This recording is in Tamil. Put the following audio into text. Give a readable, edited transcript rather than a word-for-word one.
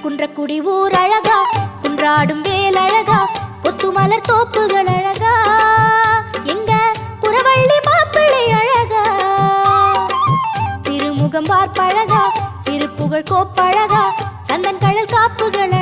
குன்றக்குடி ஊர் அழகா, குன்றாடும் வேல் அழகா, கொத்துமலர் தோப்புகள் அழகா, எங்க புறவள்ளி மாப்பிள்ளை அழகா, திருமுகம் பார்ப்பழகா, திருப்புகழ் கோப்பழகா, கந்தன் கடல் காப்புகள்